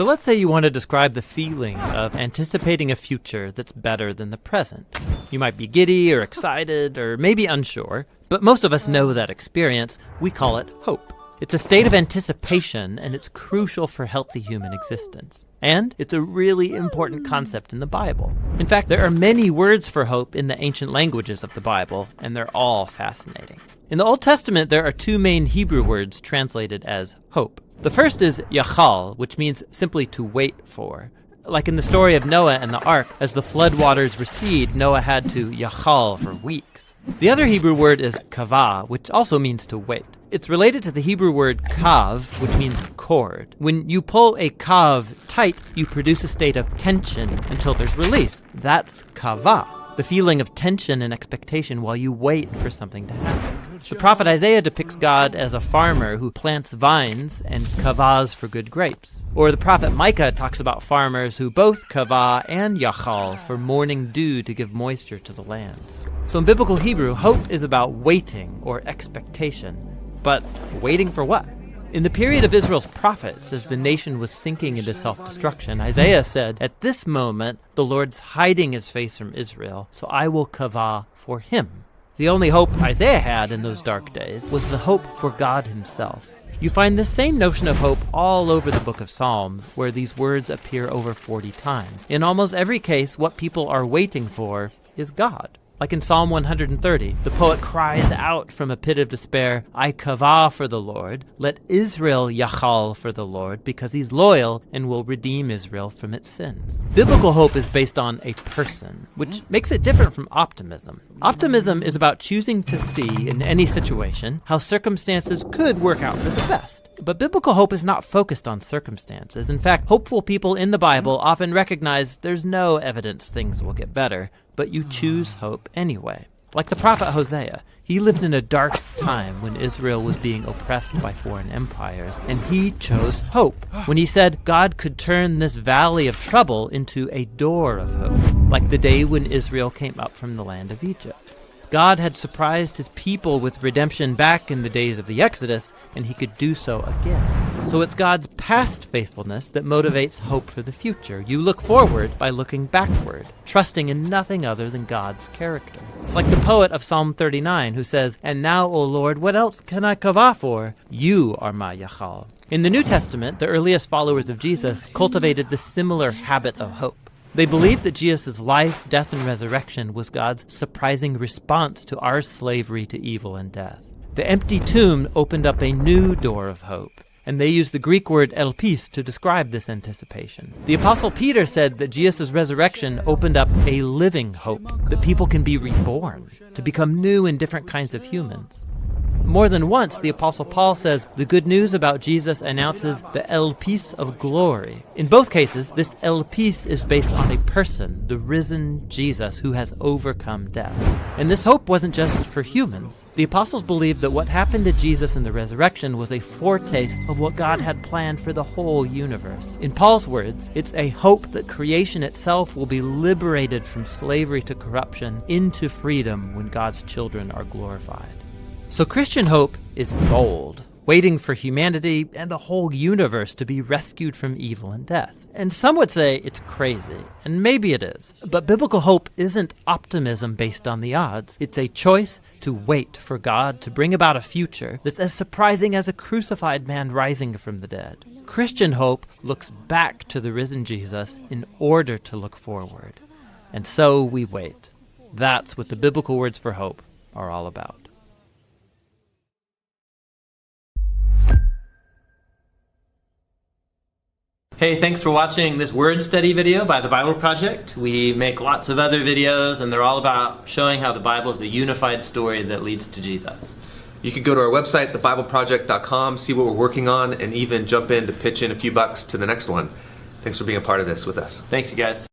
So let's say you want to describe the feeling of anticipating a future that's better than the present. You might be giddy or excited or maybe unsure, but most of us know that experience. We call it hope. It's a state of anticipation, and it's crucial for healthy human existence. And it's a really important concept in the Bible. In fact, there are many words for hope in the ancient languages of the Bible, and they're all fascinating. In the Old Testament, there are two main Hebrew words translated as hope. The first is yachal, which means simply to wait for. Like in the story of Noah and the ark, as the flood waters recede, Noah had to yachal for weeks. The other Hebrew word is kavah, which also means to wait. It's related to the Hebrew word kav, which means cord. When you pull a kav tight, you produce a state of tension until there's release. That's kavah, the feeling of tension and expectation while you wait for something to happen. The prophet Isaiah depicts God as a farmer who plants vines and kavahs for good grapes. Or the prophet Micah talks about farmers who both kavah and yachal for morning dew to give moisture to the land. So in biblical Hebrew, hope is about waiting or expectation. But waiting for what? In the period of Israel's prophets, as the nation was sinking into self-destruction, Isaiah said, "At this moment, the Lord's hiding his face from Israel, so I will kavah for him." The only hope Isaiah had in those dark days was the hope for God himself. You find this same notion of hope all over the book of Psalms, where these words appear over 40 times. In almost every case, what people are waiting for is God. Like in Psalm 130, the poet cries out from a pit of despair, "I kavah for the Lord, let Israel yachal for the Lord, because he's loyal and will redeem Israel from its sins." Biblical hope is based on a person, which makes it different from optimism. Optimism is about choosing to see in any situation how circumstances could work out for the best. But biblical hope is not focused on circumstances. In fact, hopeful people in the Bible often recognize there's no evidence things will get better, but you choose hope anyway. Like the prophet Hosea, he lived in a dark time when Israel was being oppressed by foreign empires, and he chose hope when he said God could turn this valley of trouble into a door of hope, like the day when Israel came up from the land of Egypt. God had surprised his people with redemption back in the days of the Exodus, and he could do so again. So it's God's past faithfulness that motivates hope for the future. You look forward by looking backward, trusting in nothing other than God's character. It's like the poet of Psalm 39 who says, "And now, O Lord, what else can I kavah for? You are my yachal." In the New Testament, the earliest followers of Jesus cultivated the similar habit of hope. They believed that Jesus' life, death, and resurrection was God's surprising response to our slavery to evil and death. The empty tomb opened up a new door of hope, and they used the Greek word elpis to describe this anticipation. The Apostle Peter said that Jesus' resurrection opened up a living hope, that people can be reborn, to become new and different kinds of humans. More than once, the Apostle Paul says the good news about Jesus announces the elpis of glory. In both cases, this elpis is based on a person, the risen Jesus, who has overcome death. And this hope wasn't just for humans. The apostles believed that what happened to Jesus in the resurrection was a foretaste of what God had planned for the whole universe. In Paul's words, it's a hope that creation itself will be liberated from slavery to corruption into freedom when God's children are glorified. So Christian hope is bold, waiting for humanity and the whole universe to be rescued from evil and death. And some would say it's crazy, and maybe it is. But biblical hope isn't optimism based on the odds. It's a choice to wait for God to bring about a future that's as surprising as a crucified man rising from the dead. Christian hope looks back to the risen Jesus in order to look forward. And so we wait. That's what the biblical words for hope are all about. Hey, thanks for watching this word study video by the Bible Project. We make lots of other videos, and they're all about showing how the Bible is a unified story that leads to Jesus. You can go to our website, thebibleproject.com, see what we're working on, and even jump in to pitch in a few bucks to the next one. Thanks for being a part of this with us. Thanks, you guys.